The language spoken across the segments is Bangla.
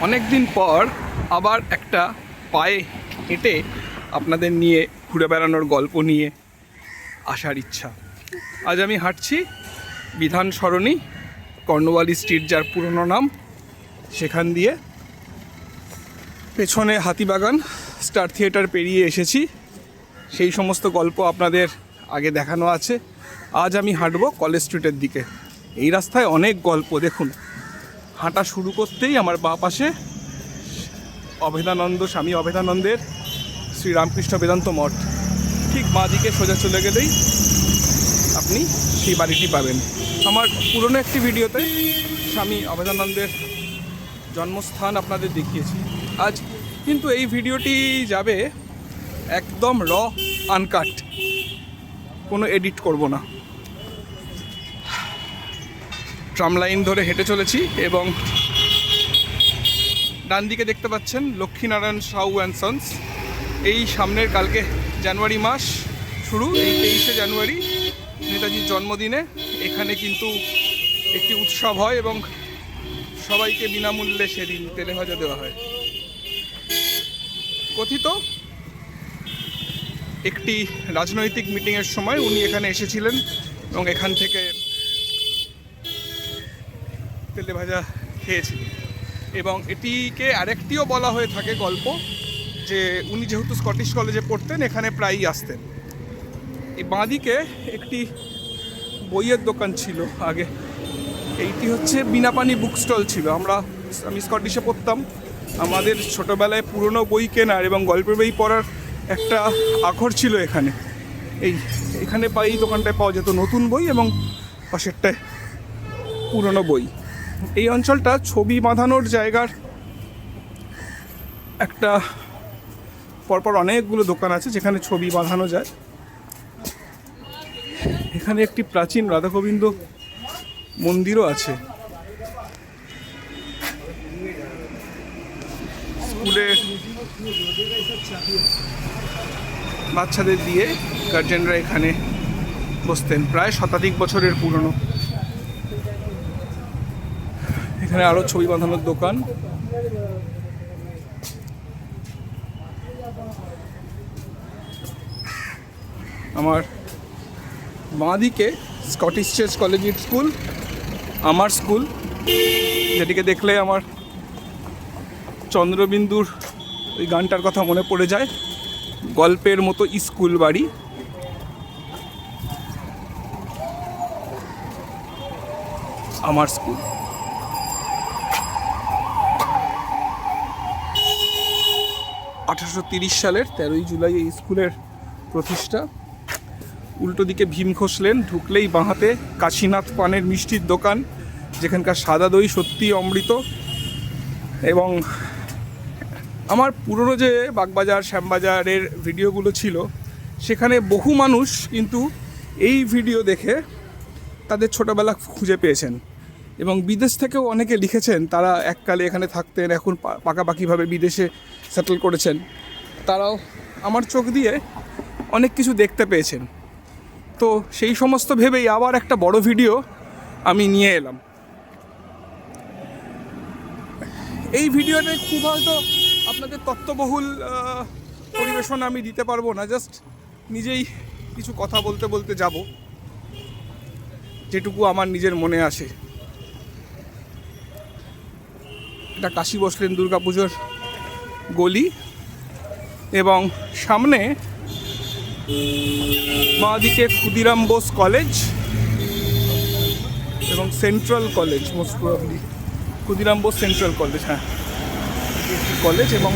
অনেক দিন পর আবার একটা পায়ে হেঁটে আপনাদের নিয়ে ঘুরে বেড়ানোর গল্প নিয়ে আসার ইচ্ছা। আজ আমি হাঁটছি বিধান সরণি, কর্নওয়ালি স্ট্রিট যার পুরনো নাম, সেখান দিয়ে। পেছনে হাতিবাগান, স্টার থিয়েটার পেরিয়ে এসেছি। সেই সমস্ত গল্প আপনাদের আগে দেখানো আছে। আজ আমি হাঁটবো কলেজ স্ট্রিটের দিকে। এই রাস্তায় অনেক গল্প। দেখুন, হাঁটা শুরু করতেই আমার বাঁ পাশে অভেদানন্দ, স্বামী অভেদানন্দের শ্রীরামকৃষ্ণ বেদান্ত মঠ। ঠিক বাঁ দিকে সোজা চলে গেলেই আপনি সেই বাড়িটি পাবেন। আমার পুরনো একটি ভিডিওতে স্বামী অভেদানন্দের জন্মস্থান আপনাদের দেখিয়েছি। আজ কিন্তু এই ভিডিওটি যাবে একদম আনকাট, কোনো এডিট করব না। ট্রাম লাইন ধরে হেঁটে চলেছি এবং ডান দিকে দেখতে পাচ্ছেন লক্ষ্মীনারায়ণ সাউ অ্যান্ড সন্স। এই সামনের কালকে জানুয়ারি মাস শুরু, এই 23শে জানুয়ারি নেতাজির জন্মদিনে এখানে কিন্তু একটি উৎসব হয় এবং সবাইকে বিনামূল্যে সেদিন তেলে ভাজা দেওয়া হয়। কথিত একটি রাজনৈতিক মিটিংয়ের সময় উনি এখানে এসেছিলেন এবং এখান থেকে তেলে ভাজা খেয়েছিলেন। এবং এটিকে আরেকটিও বলা হয়ে থাকে গল্প, যে উনি যেহেতু স্কটিশ কলেজে পড়তেন এখানে প্রায়ই আসতেন। এই বাঁদিকে একটি বইয়ের দোকান ছিল আগে। এইটি হচ্ছে বিনাপানি বুক স্টল ছিল। আমি স্কটিশে পড়তাম, আমাদের ছোটোবেলায় পুরনো বই কেনার এবং গল্পের বই পড়ার একটা আখর ছিল এখানে। এখানে এই দোকানটায় পাওয়া যেত নতুন বই এবং পাশেরটায় পুরনো বই। এই অঞ্চলটা ছবি বাঁধানোর জায়গার একটা পরপর অনেকগুলো দোকান আছে যেখানে ছবি বাঁধানো যায়। এখানে একটি প্রাচীন রাধা গোবিন্দ মন্দিরও আছে। স্কুলে বাচ্চাদের দিয়ে গার্জেনরা এখানে বসতেন, প্রায় শতাধিক বছরের পুরনো। এখানে আরও ছবি বাঁধানোর দোকান। আমার বাঁদিকে স্কটিশ চার্চ কলেজিয়েট স্কুল, আমার স্কুল, যেটিকে দেখলে আমার চন্দ্রবিন্দুর ওই গানটার কথা মনে পড়ে যায়। গল্পের মতো স্কুল বাড়ি। আমার স্কুল। সালের 13ই জুলাই এই স্কুলের প্রতিষ্ঠা। উল্টো দিকে ভীম খসলেন, ঢুকলেই বাঁহাতে কাশীনাথ পানের মিষ্টির দোকান, যেখানকার সাদা দই সত্যি অমৃত। এবং আমার পুরনো যে বাগবাজার, শ্যামবাজারের ভিডিওগুলো ছিল, সেখানে বহু মানুষ কিন্তু এই ভিডিও দেখে তাদের ছোটোবেলা খুঁজে পেয়েছেন এবং বিদেশ থেকেও অনেকে লিখেছেন তারা এককালে এখানে থাকতেন, এখন পাকাপাকিভাবে বিদেশে সেটেল করেছেন। তারাও আমার চোখ দিয়ে অনেক কিছু দেখতে পেয়েছেন। তো সেই সমস্ত ভেবেই আবার একটা বড় ভিডিও আমি নিয়ে এলাম। এই ভিডিওতে খুব হয়তো আপনাদের তত্ত্ববহুল পরিবেশন আমি দিতে পারবো না, জাস্ট নিজেই কিছু কথা বলতে বলতে যাব, যেটুকু আমার নিজের মনে আসে। এটা কাশী বসলেন দুর্গাপুজোর গলি এবং সামনে বাঁদিকে ক্ষুদিরাম বোস কলেজ এবং central college, most probably Khudiram Bose central college. হ্যাঁ, কলেজ এবং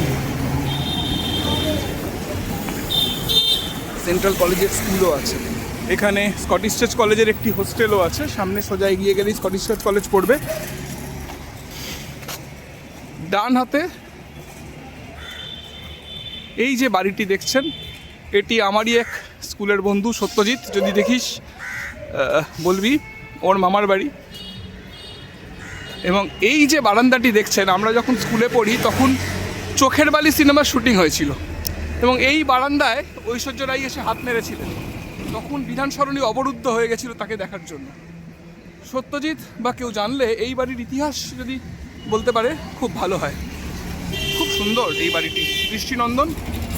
সেন্ট্রাল কলেজের স্কুলও আছে। এখানে স্কটিশ চার্চ কলেজের একটি হোস্টেলও আছে। সামনে সোজা এগিয়ে গেলেই স্কটিশ চার্চ কলেজ পড়বে। ডান হাতে এই যে বাড়িটি দেখছেন, এটি আমারই এক স্কুলের বন্ধু সত্যজিৎ, যদি দেখিস বলবি, ওর মামার বাড়ি। এবং এই যে বারান্দাটি দেখছেন, আমরা যখন স্কুলে পড়ি তখন চোখের বালি সিনেমার শুটিং হয়েছিল এবং এই বারান্দায় ঐশ্বর্য রাই এসে হাত মেরেছিলেন। তখন বিধান সরণি অবরুদ্ধ হয়ে গেছিল তাকে দেখার জন্য। সত্যজিৎ বা কেউ জানলে এই বাড়ির ইতিহাস যদি বলতে পারে খুব ভালো হয়। খুব সুন্দর এই বাড়িটি, দৃষ্টিনন্দন।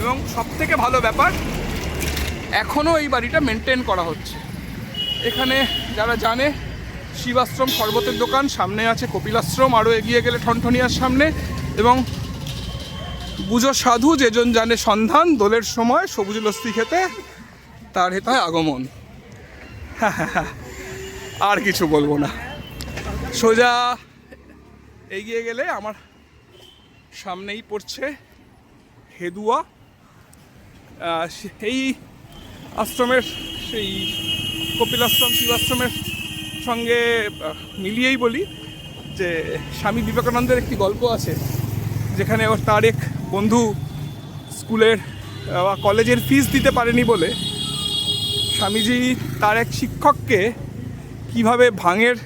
এবং সবথেকে ভালো ব্যাপার, এখনও এই বাড়িটা মেনটেন করা হচ্ছে। এখানে যারা জানে, শিবাশ্রম শরবতের দোকান, সামনে আছে কপিলাশ্রম, আরও এগিয়ে গেলে ঠনঠনিয়ার সামনে, এবং বুঝো সাধু যেজন জানে সন্ধান, দোলের সময় সবুজ লস্যি খেতে তার হেতায় আগমন। আর কিছু বলবো না। সোজা এগিয়ে গেলে আমার সামনেই পড়ছে হেদুয়া। এই আশ্রমের, সেই কপিলাশ্রম শিবাশ্রমের সঙ্গে মিলিয়েই বলি যে স্বামী বিবেকানন্দের একটি গল্প আছে, যেখানে তার এক বন্ধু স্কুলের বা কলেজের ফিস দিতে পারেনি বলে স্বামীজি তার এক শিক্ষককে কিভাবে ভাঙের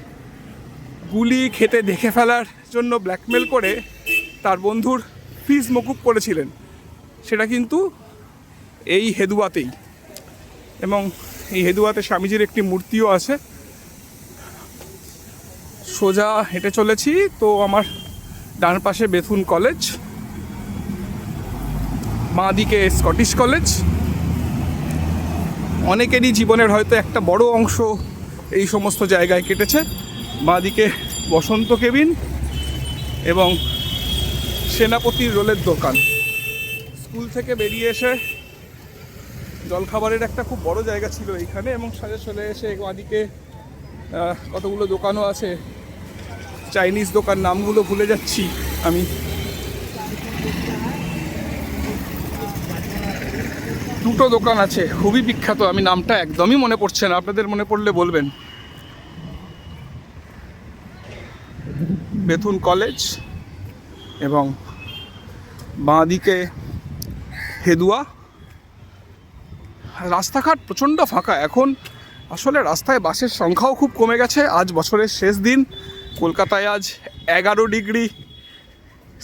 গুলি খেতে দেখে ফেলার জন্য ব্ল্যাকমেল করে তার বন্ধুর ফিস মকুব করেছিলেন। সেটা কিন্তু এই হেদুয়াতেই, এবং এই হেদুয়াতে স্বামীজির একটি মূর্তিও আছে। সোজা হেঁটে চলেছি তো আমার ডান পাশে বেথুন কলেজ, বাঁ দিকে স্কটিশ কলেজ। অনেকেরই জীবনের হয়তো একটা বড় অংশ এই সমস্ত জায়গায় কেটেছে। বাঁ দিকে বসন্ত কেবিন এবং সেনাপতির রোলের দোকান। স্কুল থেকে বেরিয়ে এসে জলখাবারের একটা খুব বড় জায়গা ছিল এইখানে, এবং সাথে চলে এসে বাঁদিকে কতগুলো দোকানও আছে, চাইনিজ দোকান, নামগুলো ভুলে যাচ্ছি আমি। দুটো দোকান আছে খুবই বিখ্যাত, আমি নামটা একদমই মনে পড়ছে না, আপনাদের মনে পড়লে বলবেন। বেথুন কলেজ এবং বাঁদিকে হেদুয়া। রাস্তাঘাট প্রচণ্ড ফাঁকা এখন। আসলে রাস্তায় বাসের সংখ্যাও খুব কমে গেছে। আজ বছরের শেষ দিন, কলকাতায় আজ 11 ডিগ্রি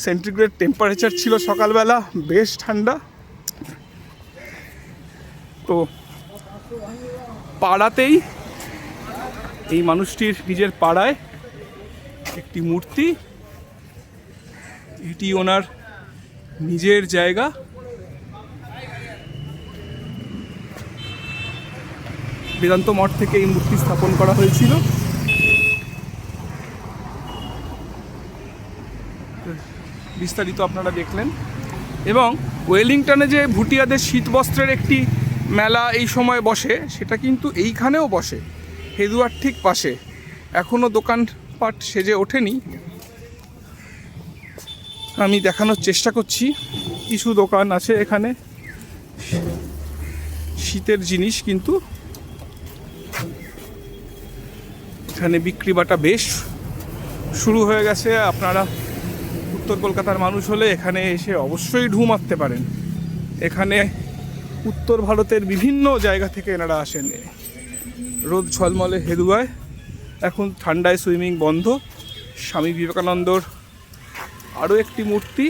সেন্টিগ্রেড টেম্পারেচার ছিল সকালবেলা, বেশ ঠান্ডা। তো পাড়াতেই এই মানুষটির নিজের পাড়ায় একটি মূর্তি, এটি ওনার নিজের জায়গা। বেদান্ত মঠ থেকে এই মূর্তি স্থাপন করা হয়েছিল। বিস্তারিত আপনারা দেখলেন। এবং ওয়েলিংটনে যে ভুটিয়াদের শীতবস্ত্রের একটি মেলা এই সময় বসে, সেটা কিন্তু এইখানেও বসে, হেদুয়ার ঠিক পাশে। এখনও দোকানপাট সেজে ওঠেনি, আমি দেখানোর চেষ্টা করছি। কিছু দোকান আছে এখানে শীতের জিনিস, কিন্তু এখানে বিক্রি বাটা বেশ শুরু হয়ে গেছে। আপনারা উত্তর কলকাতার মানুষ হলে এখানে এসে অবশ্যই ঢু মারতে পারেন। এখানে উত্তর ভারতের বিভিন্ন জায়গা থেকে এনারা আসেন। রোদ ঝলমলে হেদুয়ায়, এখন ঠান্ডায় সুইমিং বন্ধ। স্বামী বিবেকানন্দর আরও একটি মূর্তি।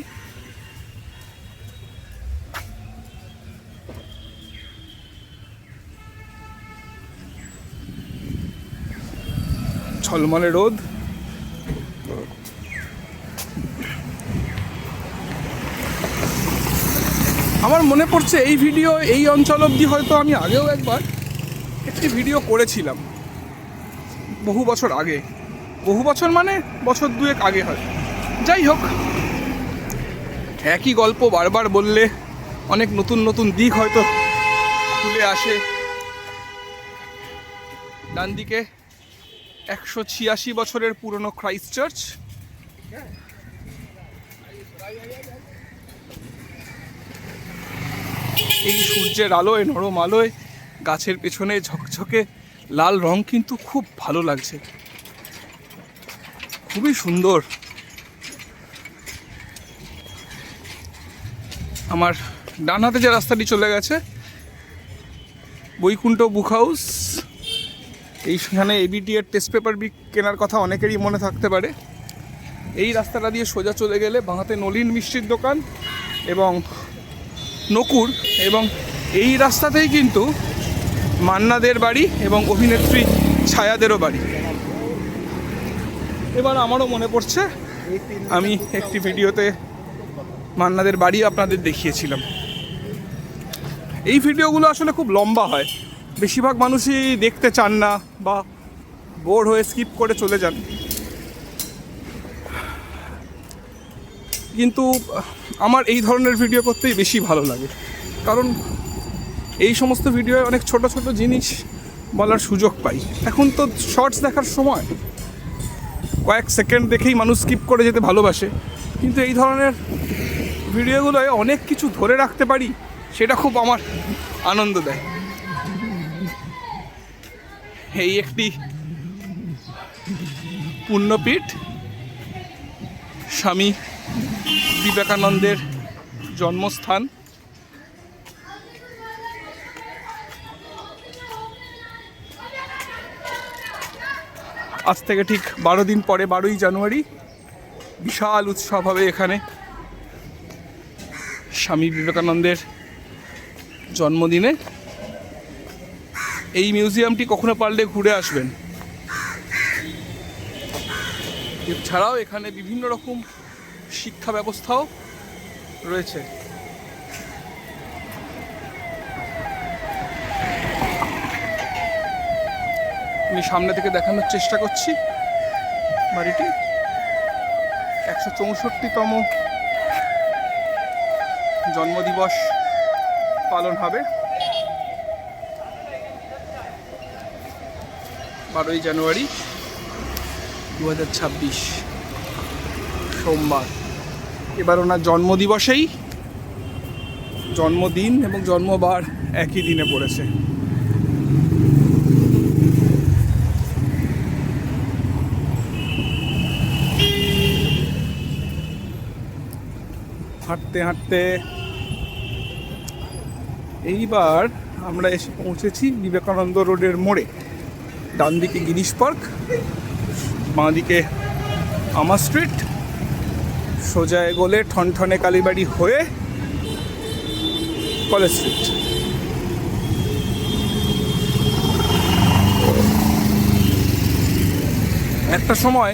ঝলমলে রোদ। আমার মনে পড়ছে এই ভিডিও এই অঞ্চল অবধি হয়তো আমি আগেও একবার একটি ভিডিও করেছিলাম, বহু বছর আগে। বহু বছর মানে বছর দুয়েক আগে হয়। যাই হোক, একই গল্প বারবার বললে অনেক নতুন নতুন দিক হয়তো তুলে আসে। ডান দিকে 186 বছরের পুরনো ক্রাইস্ট চার্চ। এই সূর্যের আলোয়, নরম আলোয়, গাছের পেছনে ঝকঝকে লাল রং কিন্তু খুব ভালো লাগছে, খুবই সুন্দর। আমার ডান হাতে যে রাস্তাটি চলে গেছে, বৈকুণ্ঠ বুক হাউস, এইখানে এবিটি এর টেস্ট পেপার কেনার কথা অনেকেরই মনে থাকতে পারে। এই রাস্তাটা দিয়ে সোজা চলে গেলে বাঁহাতে নলিন মিষ্টির দোকান এবং নকুর, এবং এই রাস্তাতেই কিন্তু মান্নাদের বাড়ি এবং অভিনেত্রী ছায়াদেরও বাড়ি। এবার আমারও মনে পড়ছে, আমি একটি ভিডিওতে মান্নাদের বাড়ি আপনাদের দেখিয়েছিলাম। এই ভিডিওগুলো আসলে খুব লম্বা হয়, বেশিরভাগ মানুষই দেখতে চান না বা বোর হয়ে স্কিপ করে চলে যান। কিন্তু আমার এই ধরনের ভিডিও করতেই বেশি ভালো লাগে, কারণ এই সমস্ত ভিডিওয় অনেক ছোট ছোট জিনিস বলার সুযোগ পাই। এখন তো শর্টস দেখার সময়, কয়েক সেকেন্ড দেখেই মানুষ স্কিপ করে যেতে ভালোবাসে, কিন্তু এই ধরনের ভিডিওগুলোয় অনেক কিছু ধরে রাখতে পারি, সেটা খুব আমার আনন্দ দেয়। এই একটি পুণ্যপীঠ, স্বামী বিবেকানন্দের জন্মস্থান। আজ থেকে ঠিক 12 দিন পরে 12ই জানুয়ারি বিশাল উৎসব হবে এখানে স্বামী বিবেকানন্দের জন্মদিনে। এই মিউজিয়ামটি কখনো পারলে ঘুরে আসবেন। এছাড়াও এখানে বিভিন্ন রকম শিক্ষা ব্যবস্থাও রয়েছে। আমি সামনে থেকে দেখানোর চেষ্টা করছি বাড়িটি। 164তম জন্মদিবস পালন হবে 12ই জানুয়ারি 2026 সোমবার। এবার ওনার জন্মদিবসেই জন্মদিন এবং জন্মবার একই দিনে পড়েছে। হাঁটতে হাঁটতে এইবার আমরা এসে পৌঁছেছি বিবেকানন্দ রোডের মোড়ে। ডান দিকে গিরিশ পার্ক, বাঁ দিকে আমা স্ট্রিট, সোজা এগোলে ঠনঠনে কালীবাড়ি হয়ে কলেজ স্ট্রিট। একটা সময়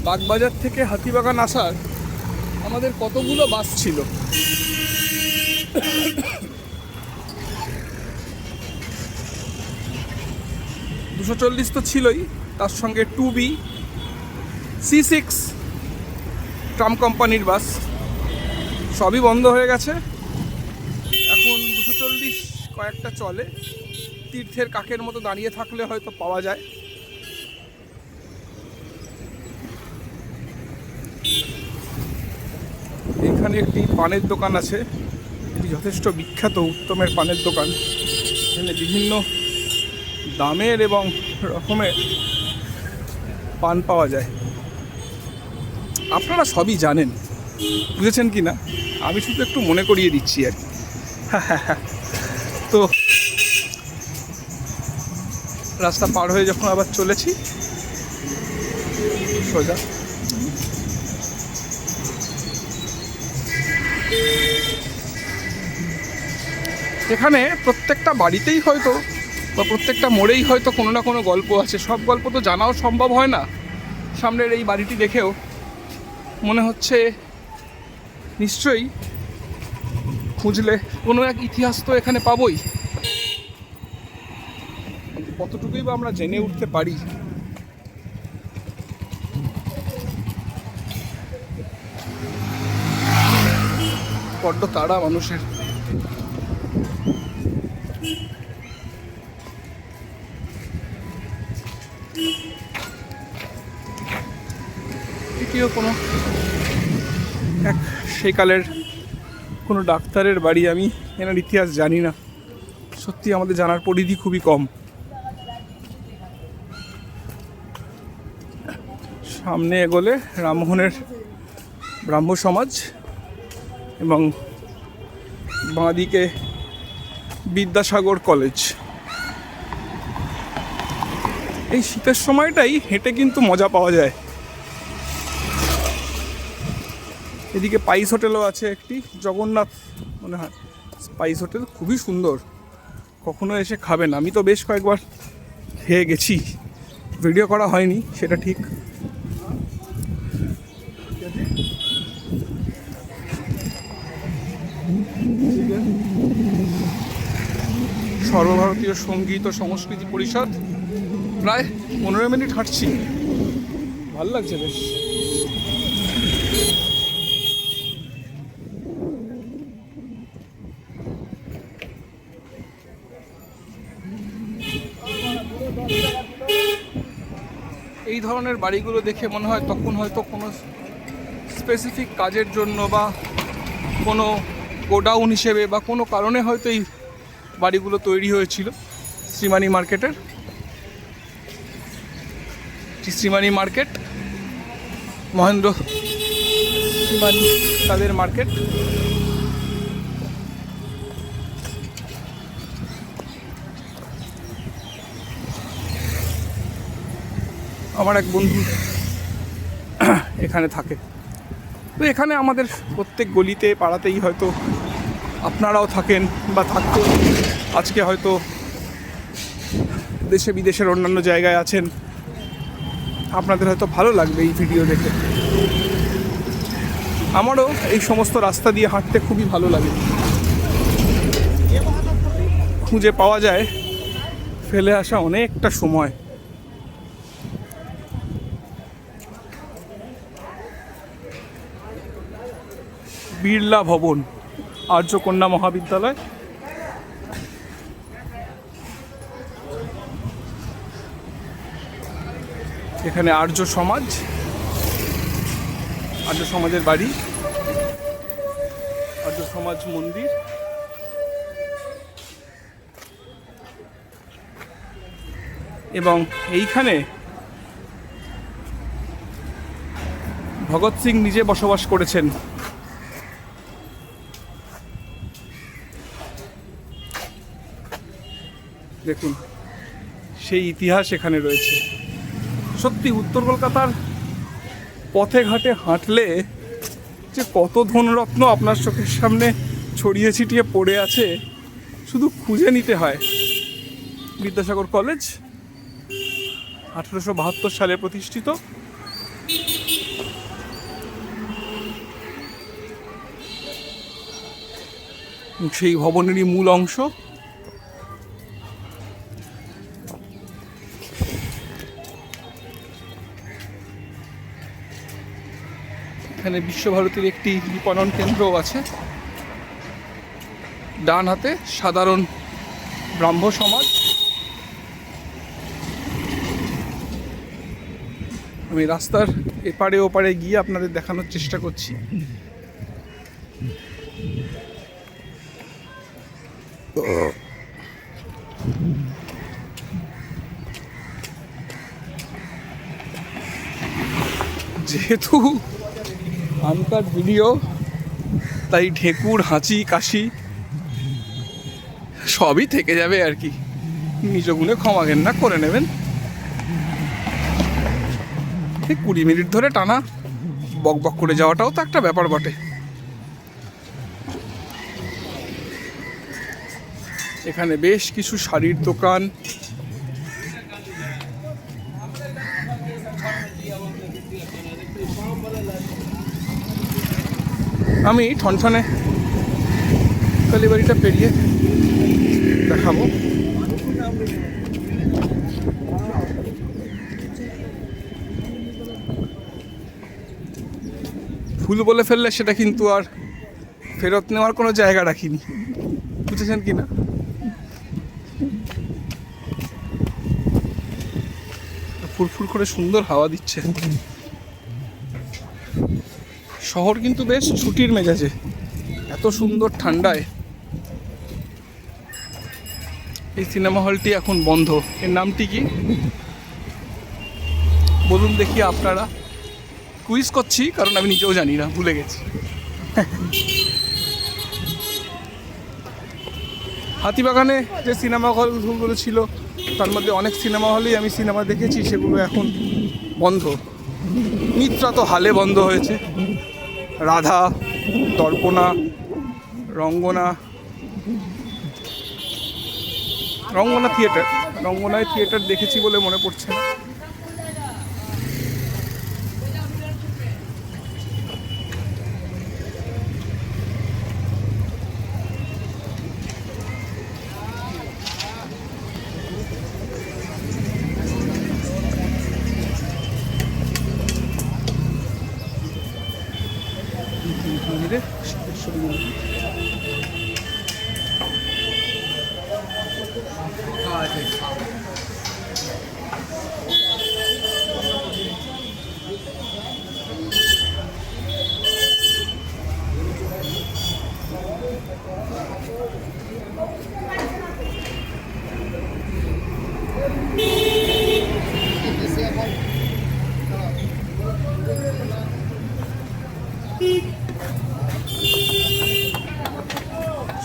বাগবাজার থেকে হাতিবাগান আসার আমাদের কতগুলো বাস ছিল। 240 তো ছিলই, তার সঙ্গে 2B, C6 ট্রাম কোম্পানির বাস সবই বন্ধ হয়ে গেছে। এখন 240 কয়েকটা চলে, তীর্থের কাকের মতো দাঁড়িয়ে থাকলে হয়তো পাওয়া যায়। এখানে একটি পানের দোকান আছে, এটি যথেষ্ট বিখ্যাত উত্তমের পানের দোকান। এখানে বিভিন্ন দামের এবং রকমের পান পাওয়া যায়। আপনারা সবই জানেন, বুঝেছেন কি না আমি শুধু একটু মনে করিয়ে দিচ্ছি আর কি। তো রাস্তা পার হয়ে যখন আবার চলেছি সোজা, এখানে প্রত্যেকটা বাড়িতেই হয়তো বা প্রত্যেকটা মোড়েই হয়তো কোনো না কোনো গল্প আছে। সব গল্প তো জানাও সম্ভব হয় না। সামনের এই বাড়িটি দেখেও মনে হচ্ছে নিশ্চয়ই খুঁজলে কোনো এক ইতিহাস তো এখানে পাবই। কতটুকুই বা আমরা জেনে উঠতে পারি। বড্ড তাড়া মানুষের। এটিও কোনো এক সেকালের কোনো ডাক্তারের বাড়ি। আমি এনার ইতিহাস জানি না, সত্যি আমাদের জানার পরিধি খুবই কম। সামনে এগোলে রামমোহনের ব্রাহ্ম সমাজ এবং বাঁদিকে বিদ্যাসাগর কলেজ। এই শীতের সময়টাই হেঁটে কিন্তু মজা পাওয়া যায়। এদিকে স্পাইস হোটেলও আছে একটি, জগন্নাথ মনে হয় স্পাইস হোটেল, খুবই সুন্দর। কখনো এসে খাবেন, আমি তো বেশ কয়েকবার খেয়ে গেছি, ভিডিও করা হয়নি সেটা ঠিক। সর্বভারতীয় সঙ্গীত ও সংস্কৃতি পরিষদ। প্রায় 15 মিনিট হাঁটছি, ভালো লাগছে বেশ। এই ধরনের বাড়িগুলো দেখে মনে হয় তখন হয়তো কোনো স্পেসিফিক কাজের জন্য বা কোনো গোডাউন হিসেবে বা কোনো কারণে হয়তো এই বাড়িগুলো তৈরি হয়েছিল। শ্রীমানি মার্কেটের শ্রীমানি মার্কেট, মহেন্দ্র শ্রীমানি তাদের মার্কেট। আমার এক বন্ধু এখানে থাকে, তো এখানে আমাদের প্রত্যেক গলিতে পাড়াতেই হয়তো আপনারাও থাকেন বা থাকতো, আজকে হয়তো দেশে বিদেশের অন্যান্য জায়গায় আছেন। আপনাদের হয়তো ভালো লাগবে এই ভিডিও দেখে। আমারও এই সমস্ত রাস্তা দিয়ে হাঁটতে খুবই ভালো লাগে। খুঁজে পাওয়া যায় ফেলে আসা অনেকটা সময়। বিড়লা ভবন, আর্যকন্যা মহাবিদ্যালয়। এখানে আর্য সমাজের বাড়ি, আর্য সমাজ মন্দির। এবং এইখানে ভগৎ সিং নিজে বসবাস করেছেন। দেখুন সেই ইতিহাস এখানে রয়েছে। সত্যি উত্তর কলকাতার পথে ঘাটে হাঁটলে যে কত ধনরত্ন আপনার চোখের সামনে ছড়িয়ে ছিটিয়ে পড়ে আছে, শুধু খুঁজে নিতে হয়। বিদ্যাসাগর কলেজ 1872 সালে প্রতিষ্ঠিত। সেই ভবনেরই মূল অংশ। এখানে বিশ্বভারতীর একটি বিপণন কেন্দ্রও আছে। ডান হাতে সাধারণ ব্রাহ্ম সমাজ। আমি রাস্তার এপারে ওপারে গিয়ে আপনাদের দেখানোর চেষ্টা করছি। যেহেতু আনকাট ভিডিও, তাই ঢেকুর, হাঁচি, কাশি সবই থেকে যাবে আর কি। নিজ গুণে ক্ষমা ঘেন্না করে নেবেন। 20 মিনিট ধরে টানা বক বক করে যাওয়াটাও তো একটা ব্যাপার বটে। এখানে বেশ কিছু শাড়ির দোকান। আমি ঠনঠনে কালীবাড়িটা পেরিয়ে দেখাবো। ভুল বলে ফেললে সেটা কিন্তু আর ফেরত নেওয়ার কোনো জায়গা রাখিনি, বুঝেছেন কি না? ফুরফুর করে সুন্দর হাওয়া দিচ্ছে। শহর কিন্তু বেশ ছুটির মেজাজে, এত সুন্দর ঠান্ডায়। এই সিনেমা হলটি এখন বন্ধ। এর নামটি কি বলুন দেখি আপনারা? কুইজ করছি কারণ আমি নিজেও জানি না, ভুলে গেছি। হাতিবাগানে যে সিনেমা হলগুলো ছিল তার মধ্যে অনেক সিনেমা হলেই আমি সিনেমা দেখেছি, সেগুলো এখন বন্ধ। মিত্রা তো হালে বন্ধ হয়েছে। রাধা, দর্পণা, রঙ্গনা থিয়েটার, রঙ্গনায় থিয়েটার দেখেছি বলে মনে পড়ছে না। মন্দিরে সিদ্ধেশ্বরী মন্দির।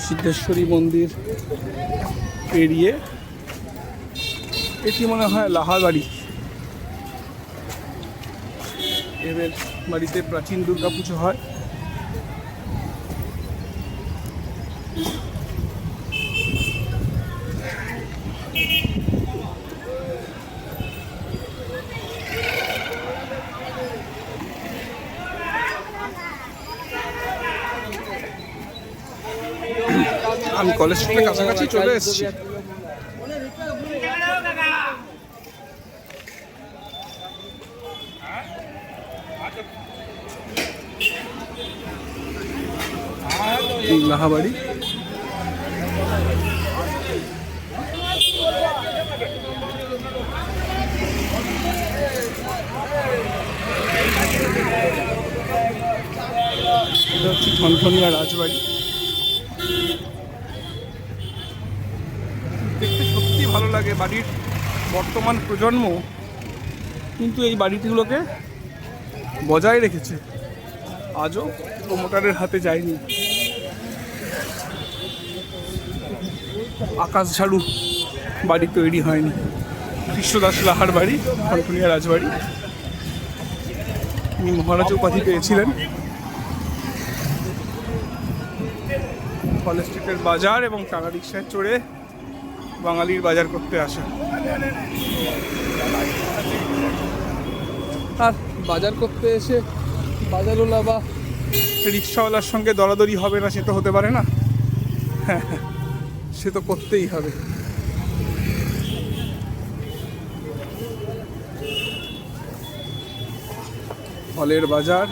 সিদ্ধেশ্বরী মন্দির পেরিয়ে এটি মনে হয় লাহাবাড়ি। এদের বাড়িতে প্রাচীন দুর্গাপুজো হয়। আমি কলেজ স্ট্রিটের কাছাকাছি চলে এসেছি। লাহাবাড়ি এটা হচ্ছে ঠনঠনিয়া রাজবাড়ি। দেখতে সত্যি ভালো লাগে। বাড়ির বর্তমান প্রজন্ম কিন্তু এই বাড়িগুলোকে বজায় রেখেছে, আজও প্রমোটারের হাতে যায়নি। আকাশ ঝাড়ু বাড়ি তৈরি হয়নি। কৃষ্ণদাস লাহার বাড়ি, ঠনঠনিয়া রাজবাড়ি। তিনি মহারাজ উপাধি পেয়েছিলেন। কলেজ স্ট্রিটের বাজার এবং টানা রিক্সায় চড়ে বাঙালির বাজার করতে আসে। আর বাজার করতে এসে বাজারওয়ালা বা রিক্সাওয়ালার সঙ্গে দরাদরি হবে না সে তো হতে পারে না। হ্যাঁ, সে তো করতেই হবে। ফলের বাজার,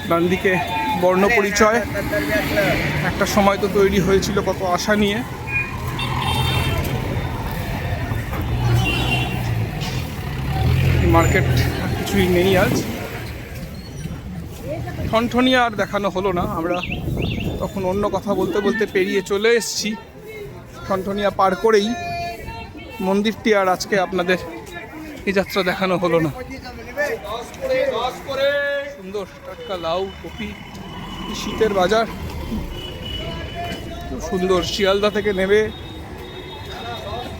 ডান দিকে বর্ণ পরিচয়। একটা সময় তো তৈরি হয়েছিল কত আশা নিয়ে। মার্কেট কিছুই নেই আজ। ঠনঠনিয়া আর দেখানো হলো না, আমরা তখন অন্য কথা বলতে বলতে পেরিয়ে চলে এসেছি। ঠনঠনিয়া পার করেই মন্দিরটি আর আজকে আপনাদের এই যাত্রা দেখানো হলো না। সুন্দর টাটকা লাউ, কপি, শীতের বাজার খুব সুন্দর। শিয়ালদা থেকে নেবে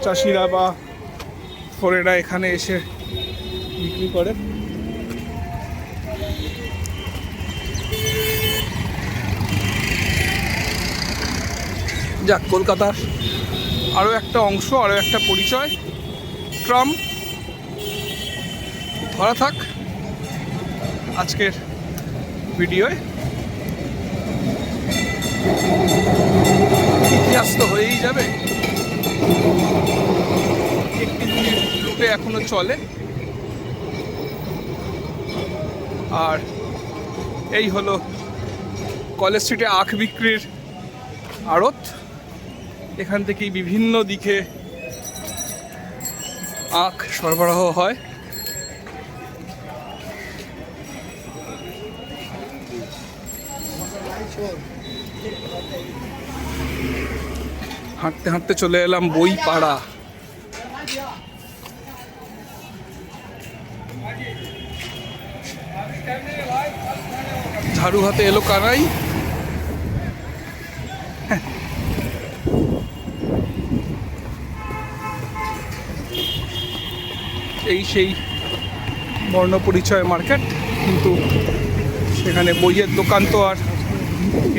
চাষিরা বা ফরেরা এখানে এসে বিক্রি করে। যাক, কলকাতার আরও একটা অংশ, আরও একটা পরিচয়। ট্রাম ধরা থাক আজকের ভিডিওয়। ইতিহাস তো হয়েই যাবে। একটি রুটে এখনো চলে। আর এই হলো কলেজ স্ট্রিটে আখ বিক্রির আড়ত। এখান থেকেই বিভিন্ন দিকে আখ সরবরাহ হয়। হাঁটতে হাঁটতে চলে এলাম বইপাড়া। ঝাড়ু হাতে এলো কানাই। এই সেই বর্ণপরিচয় মার্কেট, কিন্তু সেখানে বইয়ের দোকান তো আর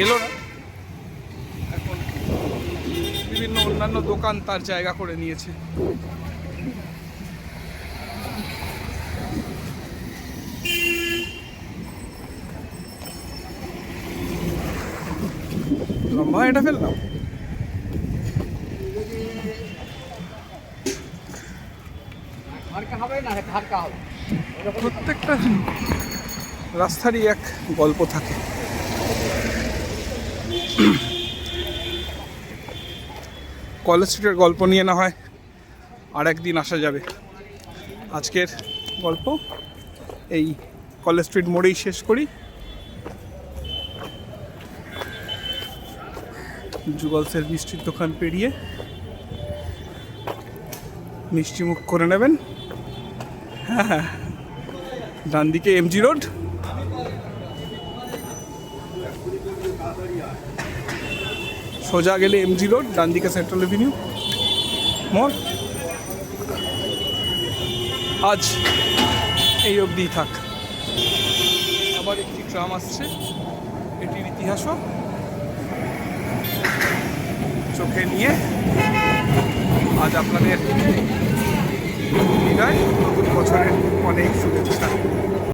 এলো না। এখন বিভিন্ন অন্যান্য দোকান তার জায়গা করে নিয়েছে। লম্বা এটা ফেললাম। প্রত্যেকটা রাস্তারই এক গল্প থাকে। কলেজ স্ট্রিটের গল্প নিয়ে না হয় আর একদিন আসা যাবে। আজকের গল্প এই কলেজ স্ট্রিট মোড়েই শেষ করি। যুগলসের মিষ্টির দোকান পেরিয়ে মিষ্টি মুখ করে নেবেন। হ্যাঁ, ডান দিকে এমজি রোড, সোজা গেলে এমজি রোড, ডান দিকে সেন্ট্রাল এভিনিউ মোড়। আজ এই অবধি থাক। আবার একটি ট্রাম আসছে, এটির ইতিহাসও চোখে নিয়ে আজ আপনাদের বিদায়। নতুন বছরের অনেক শুভেচ্ছা।